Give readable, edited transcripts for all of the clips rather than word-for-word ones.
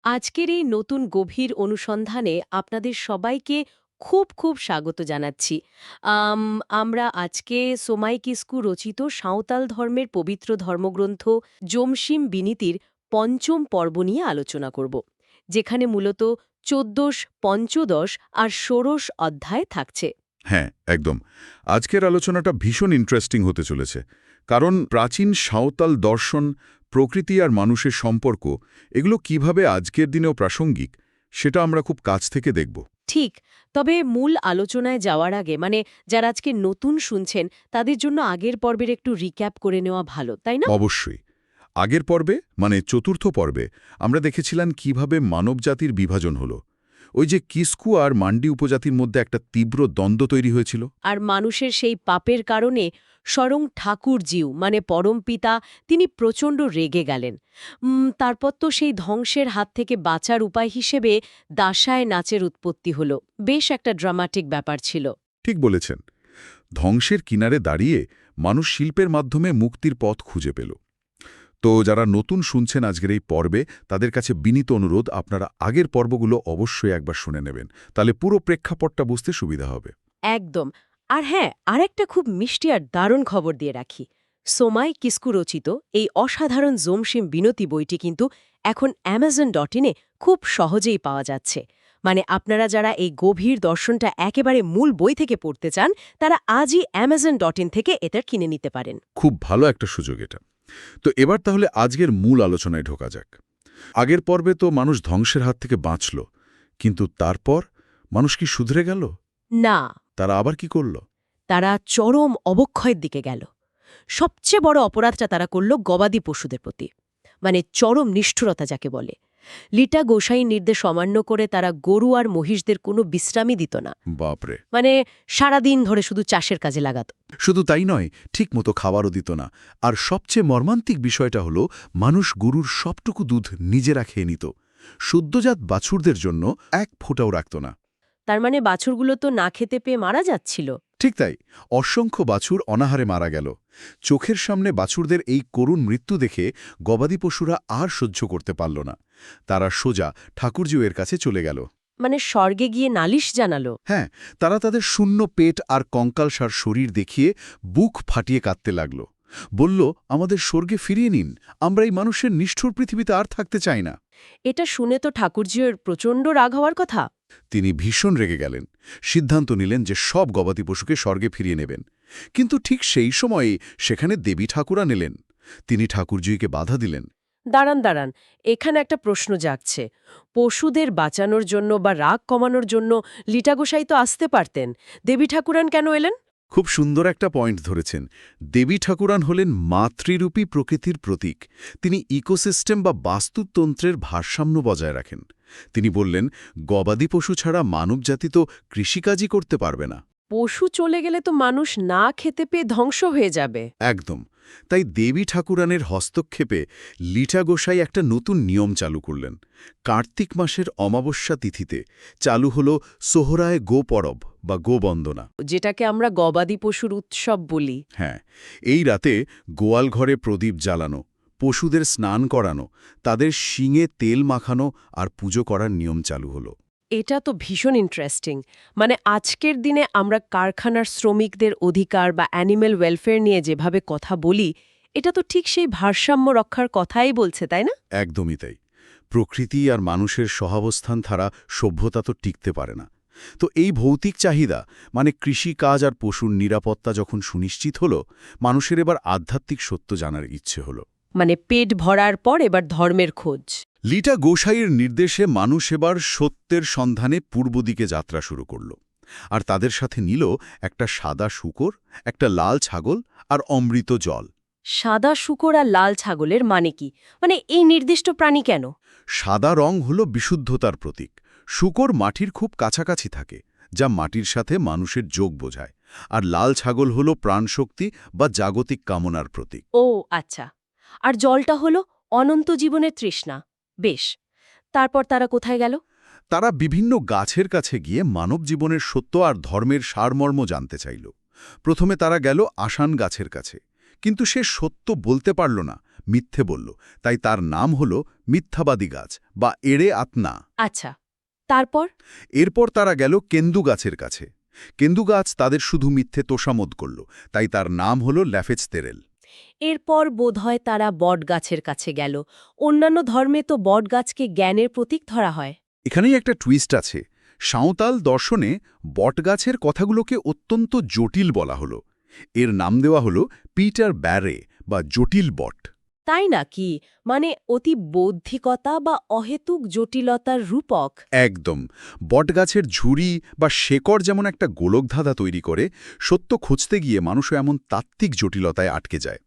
আজকের এই নতুন গভীর অনুসন্ধানে আপনাদের সবাইকে খুব খুব স্বাগত জানাচ্ছি। আম, আমরা আজকে সোমাই কিস্কু রচিত সাঁওতাল ধর্মের পবিত্র ধর্মগ্রন্থ জমসিম বিনীতির পঞ্চম পর্ব নিয়ে আলোচনা করব, যেখানে মূলত ১৪, পঞ্চদশ আর ষোড়শ অধ্যায় থাকছে। হ্যাঁ, একদম। আজকের আলোচনাটা ভীষণ ইন্টারেস্টিং হতে চলেছে, কারণ প্রাচীন সাঁওতাল দর্শন, প্রকৃতি আর মানুষের সম্পর্ক, এগুলো কিভাবে আজকের দিনেও প্রাসঙ্গিক, সেটা আমরা খুব কাছ থেকে দেখব। ঠিক, তবে মূল আলোচনায় যাওয়ার আগে যারা আজকে নতুন শুনছেন তাদের জন্য আগের পর্বের একটু রিক্যাপ করে নেওয়া ভালো, তাই না? অবশ্যই। আগের পর্বে, মানে চতুর্থ পর্বে, আমরা দেখেছিলাম কিভাবে মানবজাতির বিভাজন হলো। ওই যে কিস্কু আর মান্ডি উপজাতির মধ্যে একটা তীব্র দ্বন্দ্ব তৈরি হয়েছিল। আর মানুষের সেই পাপের কারণে স্বয়ং ঠাকুরজিউ পরমপিতা তিনি প্রচণ্ড রেগে গেলেন। তারপর তো সেই ধ্বংসের হাত থেকে বাঁচার উপায় হিসেবে দাসায় নাচের উৎপত্তি হল। বেশ একটা ড্রামাটিক ব্যাপার ছিল। ঠিক বলেছেন। ধ্বংসের কিনারে দাঁড়িয়ে মানুষ শিল্পের মাধ্যমে মুক্তির পথ খুঁজে পেল। তো যারা নতুন শুনছেন আজকের এই পর্বে, তাদের কাছে বিনীত অনুরোধ, আপনারা আগের পর্বগুলো অবশ্যই একবার শুনে নেবেন, তাহলে পুরো প্রেক্ষাপটটা বুঝতে সুবিধা হবে। একদম। আর হ্যাঁ, আরেকটা খুব মিষ্টি আর দারুণ খবর দিয়ে রাখি। সোমাই কিস্কু রচিত এই অসাধারণ জমসিম বিনতি বইটি কিন্তু এখন Amazon.in-এ খুব সহজেই পাওয়া যাচ্ছে। আপনারা যারা এই গভীর দর্শনটা একেবারে মূল বই থেকে পড়তে চান, তারা আজই Amazon.in থেকে এটা কিনে নিতে পারেন। খুব ভালো একটা সুযোগ এটা। তো এবার তাহলে আজকের মূল আলোচনায় ঢোকা যাক। আগের পর্বে তো মানুষ ধ্বংসের হাত থেকে বাঁচল, কিন্তু তারপর মানুষ কি শুধরে গেল? না, তারা আবার কি করল? তারা চরম অবক্ষয়ের দিকে গেল। সবচেয়ে বড় অপরাধটা তারা করল গবাদি পশুদের প্রতি, চরম নিষ্ঠুরতা যাকে বলে। লিটা গোসাই নির্দেশ অমান্য করে তারা গরু আর মহিষদের কোনো বিশ্রামই দিত না। বাপরে! সারাদিন ধরে শুধু চাষের কাজে লাগাত। শুধু তাই নয়, ঠিকমতো খাবারও দিত না। আর সবচেয়ে মর্মান্তিক বিষয়টা হলো, মানুষ গরুর সবটুকু দুধ নিজেরা খেয়ে নিত। সদ্যজাত বাছুরদের জন্য এক ফোঁটাও রাখত না। তার বাছুরগুলো তো না খেতে পেয়ে মারা যাচ্ছিল। ঠিক তাই, অসংখ্য বাছুর অনাহারে মারা গেল। চোখের সামনে বাছুরদের এই করুণ মৃত্যু দেখে গবাদি পশুরা আর সহ্য করতে পারল না। তারা সোজা ঠাকুরজিউয়ের কাছে চলে গেল। স্বর্গে গিয়ে নালিশ জানালো। হ্যাঁ, তারা তাদের শূন্য পেট আর কঙ্কালসার শরীর দেখিয়ে বুক ফাটিয়ে কাঁদতে লাগল। বলল, আমাদের স্বর্গে ফিরিয়ে নিন, আমরা এই মানুষের নিষ্ঠুর পৃথিবীতে আর থাকতে চাই না। এটা শুনে তো ঠাকুরজিউর প্রচণ্ড রাগ হওয়ার কথা। তিনি ভীষণ রেগে গেলেন। সিদ্ধান্ত নিলেন যে সব গবাদি পশুকে স্বর্গে ফিরিয়ে নেবেন। কিন্তু ঠিক সেই সময়েই সেখানে দেবী ঠাকুরা এলেন। তিনি ঠাকুরজিকে বাধা দিলেন। দাঁড়ান, এখানে একটা প্রশ্ন জাগছে। পশুদের বাঁচানোর জন্য বা রাগ কমানোর জন্য লিটা গোসাই তো আসতে পারতেন, দেবী ঠাকুরান কেন এলেন? খুব সুন্দর একটা পয়েন্ট ধরেছেন। দেবী ঠাকুরান হলেন মাতৃরূপী প্রকৃতির প্রতীক। তিনি ইকোসিস্টেম বা বাস্তুতন্ত্রের ভারসাম্য বজায় রাখেন। তিনি বললেন, গবাদি পশু ছাড়া মানবজাতি তো কৃষিকাজই করতে পারবে না। পশু চলে গেলে তো মানুষ না খেতে পেয়ে ধ্বংস হয়ে যাবে। একদম। তাই দেবী ঠাকুরানের হস্তক্ষেপে লিটা গোসাই একটা নতুন নিয়ম চালু করলেন। কার্তিক মাসের অমাবস্যা তিথিতে চালু হল সোহরায় গোপরব বা গোবন্দনা, যেটাকে আমরা গবাদি পশুর উৎসব বলি। হ্যাঁ, এই রাতে গোয়াল ঘরে প্রদীপ জ্বালানো, পশুদের স্নান করানো, তাদের শিঙে তেল মাখানো আর পুজো করার নিয়ম চালু হলো। এটা তো ভীষণ ইন্টারেস্টিং। আজকের দিনে আমরা কারখানার শ্রমিকদের অধিকার বা অ্যানিম্যাল ওয়েলফেয়ার নিয়ে যেভাবে কথা বলি, এটা তো ঠিক সেই ভারসাম্য রক্ষার কথাই বলছে, তাই না? একদমই তাই। প্রকৃতি আর মানুষের সহাবস্থান ছাড়া সভ্যতা তো টিকতে পারে না। তো এই ভৌতিক চাহিদা, কৃষিকাজ আর পশুর নিরাপত্তা যখন সুনিশ্চিত হল, মানুষের এবার আধ্যাত্মিক সত্য জানার ইচ্ছে হল। পেট ভরার পর এবার ধর্মের খোঁজ। লিটা গোসাইয়ের নির্দেশে মানুষ এবার সত্যের সন্ধানে পূর্ব দিকে যাত্রা শুরু করল। আর তাদের সাথে নিল একটা সাদা শূকর, একটা লাল ছাগল আর অমৃত জল। সাদা শূকর আর লাল ছাগলের মানে কি? এই নির্দিষ্ট প্রাণী কেন? সাদা রং হল বিশুদ্ধতার প্রতীক। শূকর মাটির খুব কাছাকাছি থাকে, যা মাটির সাথে মানুষের যোগ বোঝায়। আর লাল ছাগল হল প্রাণশক্তি বা জাগতিক কামনার প্রতীক। ও আচ্ছা। আর জলটা হলো অনন্ত জীবনের তৃষ্ণা। বেশ, তারপর তারা কোথায় গেল? তারা বিভিন্ন গাছের কাছে গিয়ে মানব জীবনের সত্য আর ধর্মের সারমর্ম জানতে চাইল। প্রথমে তারা গেল আসান গাছের কাছে। কিন্তু সে সত্য বলতে পারল না, মিথ্যে বলল। তাই তার নাম হল মিথ্যাবাদী গাছ বা এড়ে আত্মা। আচ্ছা, তারপর? এরপর তারা গেল কেন্দু গাছের কাছে। কেন্দু গাছ তাদের শুধু মিথ্যে তোষামোদ করল, তাই তার নাম হল ল্যাফেজতেরেল। এরপর বোধহয় তারা বটগাছের কাছে গেল। অন্যান্য ধর্মে তো বটগাছকে জ্ঞানের প্রতীক ধরা হয়। এখানেই একটা টুইস্ট আছে। সাঁওতাল দর্শনে বটগাছের কথাগুলোকে অত্যন্ত জটিল বলা হলো। এর নাম দেওয়া হলো পিটার ব্যারে বা জটিল বট। তাই নাকি? মানে অতি বৌদ্ধিকতা বা অহেতুক জটিলতার রূপক? একদম। বটগাছের ঝুড়ি বা শেকড় যেমন একটা গোলকধাঁধা তৈরি করে, সত্য খুঁজতে গিয়ে মানুষও এমন তাত্ত্বিক জটিলতায় আটকে যায়।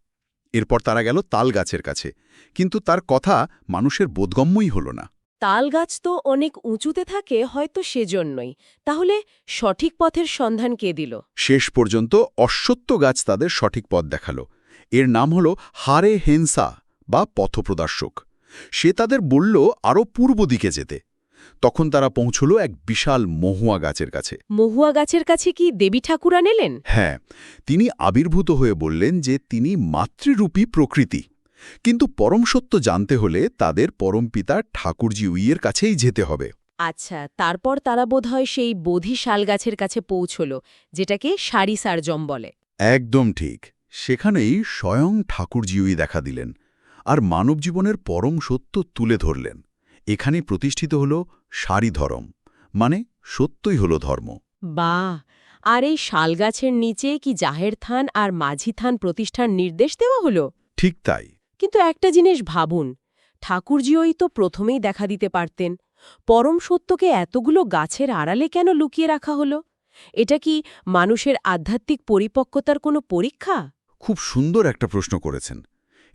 এরপর তারা গেল তাল গাছের কাছে, কিন্তু তার কথা মানুষের বোধগম্যই হল না। তাল গাছ তো অনেক উঁচুতে থাকে, হয়তো সেজন্যই। তাহলে সঠিক পথের সন্ধান কে দিল? শেষ পর্যন্ত অশ্বত্থ গাছ তাদের সঠিক পথ দেখালো। এর নাম হল হারে হেনসা বা পথপ্রদর্শক। সে তাদের বলল আরও পূর্ব দিকে যেতে। তখন তারা পৌঁছল এক বিশাল মহুয়া গাছের কাছে। মহুয়া গাছের কাছে কি দেবী ঠাকুরান এলেন? হ্যাঁ, তিনি আবির্ভূত হয়ে বললেন যে তিনি মাতৃরূপী প্রকৃতি। কিন্তু পরম সত্য জানতে হলে তাদের পরমপিতা ঠাকুরজি উইয়ের কাছেই যেতে হবে। আচ্ছা, তারপর তারা বোধহয় সেই বোধি শাল গাছের কাছে পৌঁছল, যেটাকে সারিসারজম বলে। একদম ঠিক। সেখানেই স্বয়ং ঠাকুরজিউই দেখা দিলেন আর মানব জীবনের পরম সত্য তুলে ধরলেন। এখানেই প্রতিষ্ঠিত হল সারিধরম, মানে সত্যই হল ধর্ম। বাহ! আর এই শাল গাছের নিচে কি জাহের থান আর মাঝি থান প্রতিষ্ঠার নির্দেশ দেওয়া হলো? ঠিক তাই। কিন্তু একটা জিনিস ভাবুন, ঠাকুরজিওই তো প্রথমেই দেখা দিতে পারতেন। পরম সত্যকে এতগুলো গাছের আড়ালে কেন লুকিয়ে রাখা হলো? এটা কি মানুষের আধ্যাত্মিক পরিপক্কতার কোনো পরীক্ষা? খুব সুন্দর একটা প্রশ্ন করেছেন।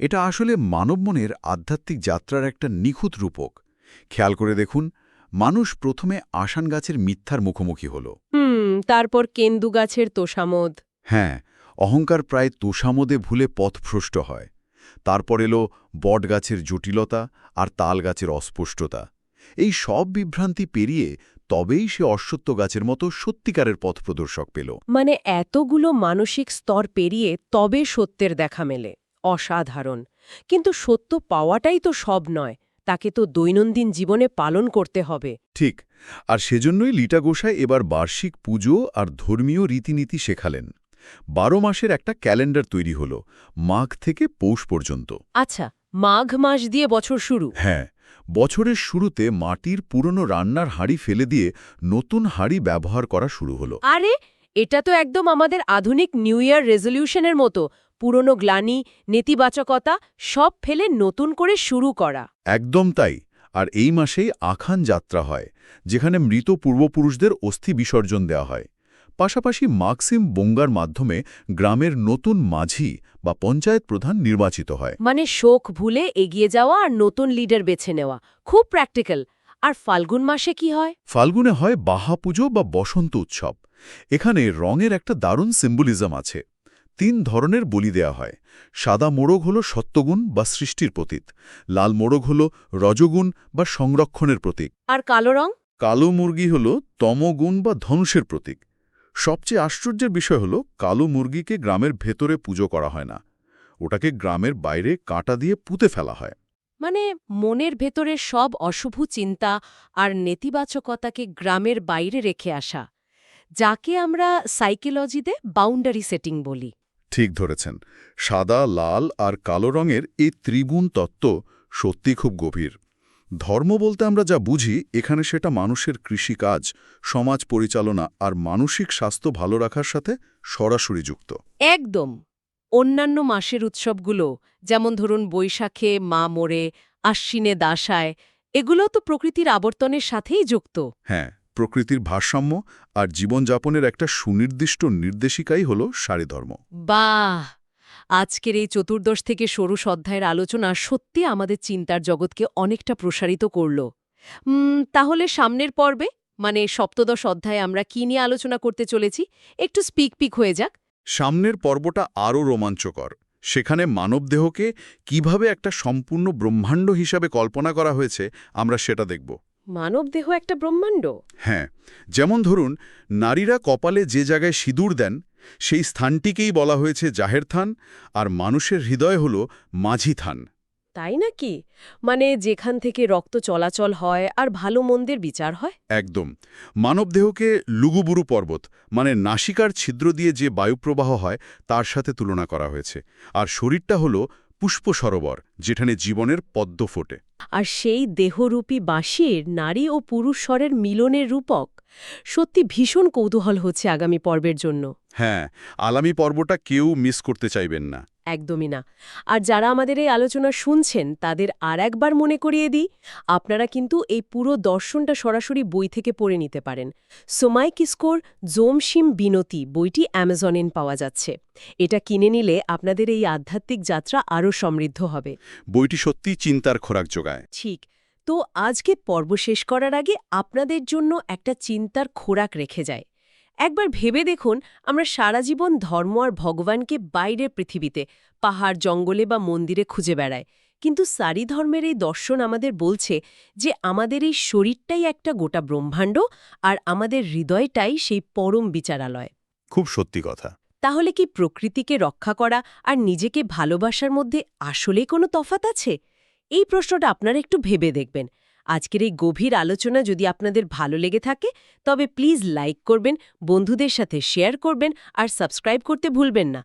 এটা আসলে মানব মনের আধ্যাত্মিক যাত্রার একটা নিখুঁত রূপক। খেয়াল করে দেখুন, মানুষ প্রথমে আসান গাছের মিথ্যার মুখোমুখি হল। তারপর কেন্দু গাছের তোষামোদ। হ্যাঁ, অহংকার প্রায় তোষামোদে ভুলে পথভ্রষ্ট হয়। তারপর এলো বটগাছের জটিলতা আর তাল গাছের অস্পষ্টতা। এই সব বিভ্রান্তি পেরিয়ে তবেই সে অশ্বত্থ গাছের মতো সত্যিকারের পথপ্রদর্শক পেল। মানে এতগুলো মানসিক স্তর পেরিয়ে তবে সত্যের দেখা মেলে। অসাধারণ। কিন্তু সত্য পাওয়াটাই তো সব নয়, তাকে তো দৈনন্দিন জীবনে পালন করতে হবে। ঠিক, আর সেজন্যই লিটা গোসাই এবার বার্ষিক পুজো আর ধর্মীয় রীতিনীতি শেখালেন। 12 মাসের একটা ক্যালেন্ডার তৈরি হল, মাঘ থেকে পৌষ পর্যন্ত। আচ্ছা, মাঘ মাস দিয়ে বছর শুরু। হ্যাঁ, বছরের শুরুতে মাটির পুরনো রান্নার হাঁড়ি ফেলে দিয়ে নতুন হাঁড়ি ব্যবহার করা শুরু হলো। আরে, এটা তো একদম আমাদের আধুনিক নিউ ইয়ার রেজলিউশনের মতো। পুরনো গ্লানি, নেতিবাচকতা সব ফেলে নতুন করে শুরু করা। একদম তাই। আর এই মাসেই আখান যাত্রা হয়, যেখানে মৃত পূর্বপুরুষদের অস্থি বিসর্জন দেওয়া হয়। পাশাপাশি মাক্সিম বোঙ্গার মাধ্যমে গ্রামের নতুন মাঝি বা পঞ্চায়েত প্রধান নির্বাচিত হয়। মানে শোক ভুলে এগিয়ে যাওয়া আর নতুন লিডার বেছে নেওয়া। খুব প্র্যাকটিক্যাল। আর ফাল্গুন মাসে কি হয়? ফাল্গুনে হয় বাহা পুজো বা বসন্ত উৎসব। এখানে রঙের একটা দারুণ সিম্বলিজম আছে। 3 ধরনের বলি দেয়া হয়। সাদা মোড়ক হল সত্যগুণ বা সৃষ্টির প্রতীক, লাল মোড়ক হল রজগুণ বা সংরক্ষণের প্রতীক, আর কালো রং? কালো মুরগি হল তমগুণ বা ধ্বংসের প্রতীক। সবচেয়ে আশ্চর্যের বিষয় হল কালো মুরগিকে গ্রামের ভেতরে পুজো করা হয় না, ওটাকে গ্রামের বাইরে কাঁটা দিয়ে পুঁতে ফেলা হয়। মানে মনের ভেতরের সব অশুভ চিন্তা আর নেতিবাচকতাকে গ্রামের বাইরে রেখে আসা, যাকে আমরা সাইকোলজিতে বাউন্ডারি সেটিং বলি। ঠিক ধরেছেন। সাদা, লাল আর কালো রঙের এই ত্রিগুণ তত্ত্ব সত্যি খুব গভীর। ধর্ম বলতে আমরা যা বুঝি, এখানে সেটা মানুষের কৃষিকাজ, সমাজ পরিচালনা আর মানসিক স্বাস্থ্য ভালো রাখার সাথে সরাসরি যুক্ত। একদম। অন্যান্য মাসের উৎসবগুলো, যেমন ধরুন বৈশাখে মা মোরে, আশ্বিনে দাসায়, এগুলো তো প্রকৃতির আবর্তনের সাথেই যুক্ত। হ্যাঁ, প্রকৃতির ভারসাম্য আর জীবনযাপনের একটা সুনির্দিষ্ট নির্দেশিকাই হল সারিধর্ম। বাহ! আজকের এই চতুর্দশ থেকে ষোড়শ অধ্যায়ের আলোচনা সত্যি আমাদের চিন্তার জগৎকে অনেকটা প্রসারিত করল। তাহলে সামনের পর্বে, মানে সপ্তদশ অধ্যায়ে আমরা কি নিয়ে আলোচনা করতে চলেছি, একটু স্পিক হয়ে যাক। সামনের পর্বটা আরও রোমাঞ্চকর। সেখানে মানবদেহকে কিভাবে একটা সম্পূর্ণ ব্রহ্মাণ্ড হিসাবে কল্পনা করা হয়েছে আমরা সেটা দেখব। মানবদেহ একটা ব্রহ্মাণ্ড? হ্যাঁ, যেমন ধরুন, নারীরা কপালে যে জায়গায় সিঁদুর দেন সেই স্থানটিকেই বলা হয়েছে জাহের থান, আর মানুষের হৃদয় হল মাঝি থান। তাই নাকি? মানে যেখান থেকে রক্ত চলাচল হয় আর ভালো মন্দের বিচার হয়? একদম। মানবদেহকে লুগুবুরু পর্বত মানে নাসিকার ছিদ্র দিয়ে যে বায়ুপ্রবাহ হয় তার সাথে তুলনা করা হয়েছে, আর শরীরটা হল পুষ্প সরোবর, যেখানে জীবনের পদ্ম ফোটে। আর সেই দেহরূপী বাঁশির নারী ও পুরুষ স্বরের মিলনের রূপক। সত্যি ভীষণ কৌতূহল হচ্ছে আগামী পর্বের জন্য। হ্যাঁ, আলামী পর্বটা কেউ মিস করতে চাইবেন না। একদমই না। আর যারা আমাদের এই আলোচনা শুনছেন তাদের আর একবার মনে করিয়ে দিই, আপনারা কিন্তু এই পুরো দর্শনটা সরাসরি বই থেকে পড়ে নিতে পারেন। সোমাই কিস্কোর জোমশিম বিনতি বইটি অ্যামাজনে পাওয়া যাচ্ছে। এটা কিনে নিলে আপনাদের এই আধ্যাত্মিক যাত্রা আরও সমৃদ্ধ হবে। বইটি সত্যিই চিন্তার খোরাক যোগায়। ঠিক। তো আজকে পর্ব শেষ করার আগে আপনাদের জন্য একটা চিন্তার খোরাক রেখে যায়। একবার ভেবে দেখুন, আমরা সারা জীবন ধর্ম আর ভগবানকে বাইরের পৃথিবীতে পাহাড় জঙ্গলে বা মন্দিরে খুঁজে বেড়াই, কিন্তু সারি ধর্মের এই দর্শন আমাদের বলছে যে আমাদের এই শরীরটাই একটা গোটা ব্রহ্মাণ্ড, আর আমাদের হৃদয়টাই সেই পরম বিচারালয়। খুব সত্যি কথা। তাহলে কি প্রকৃতিকে রক্ষা করা আর নিজেকে ভালোবাসার মধ্যে আসলেই কোনো তফাৎ আছে? এই প্রশ্নটা আপনারা একটু ভেবে দেখবেন। আজকের এই গভীর আলোচনা যদি আপনাদের ভালো লেগে থাকে তবে প্লিজ লাইক করবেন, বন্ধুদের সাথে শেয়ার করবেন আর সাবস্ক্রাইব করতে ভুলবেন না।